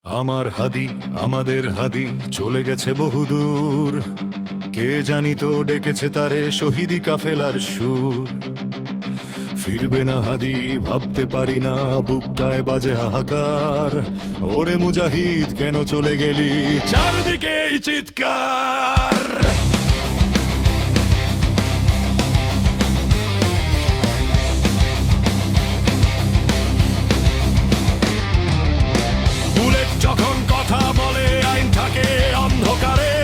আমার হাদি, আমাদের হাদি চলে গেছে বহুদূর। কে জানি তো ডেকেছে তারে শহীদি কাফেলার সুর। ফিরবে না হাদি ভাবতে পারি না, বুকটায় বাজে হাহাকার। ওরে মুজাহিদ কেন চলে গেলি, চারদিকে চিৎকার। বুলেট যখন কথা বলে আইন থাকে অন্ধকারে,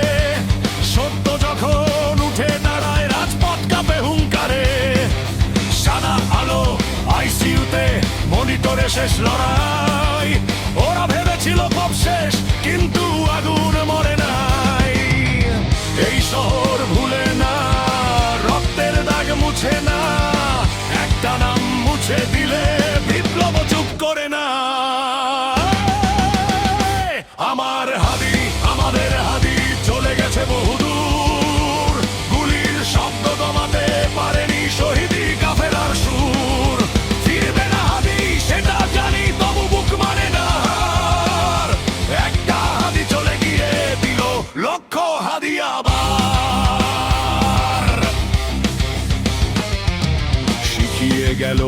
সত্য যখন উঠে দাঁড়ায় রাজপথ কাঁপে হুঙ্কারে। সাদা আলো আইসিইউতে মনিটরে শেষ লড়াই, ওরা ভেবেছিল সব শেষ কিন্তু আগুন মরে নাই। এই শহর ভুলে না, রক্তের দাগ মুছে না, একটা নাম মুছে দিলে বিপ্লব চুপ করে না। আমার হাদি, আমাদের হাদি চলে গেছে বহুদূর। গুলির শব্দ দমাতে পারেনি শহীদি কাফেলার সুর। ফিরবে না হাদি সেটা জানি, তবু বুক মানে না হার। একটা হাদি চলে গিয়ে দিল লক্ষ হাদি আবার। শিখিয়ে গেল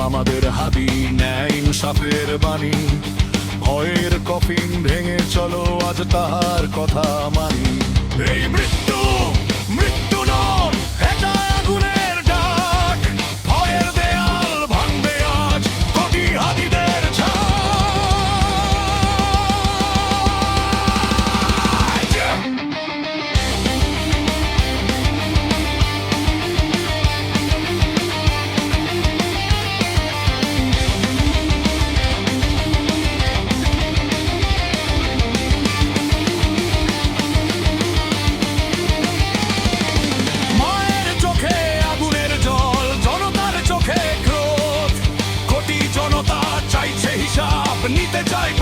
আমাদের হাদি ন্যায় ইনসাফের বাণী। ভয়ের কফিন ভেঙে চলো আজ তাহার কথা মানি। এই মৃত্যু মৃত্যু নয়, এটা আগুনের ডাক। ভয়ের দেয়াল ভাঙবে আজ কোটি হাদিদের ছাই। মায়ের চোখে আগুনের জল, জনতার চোখে ক্রোধ। কোটি জনতা চাইছে হিসাব, নিতে চায়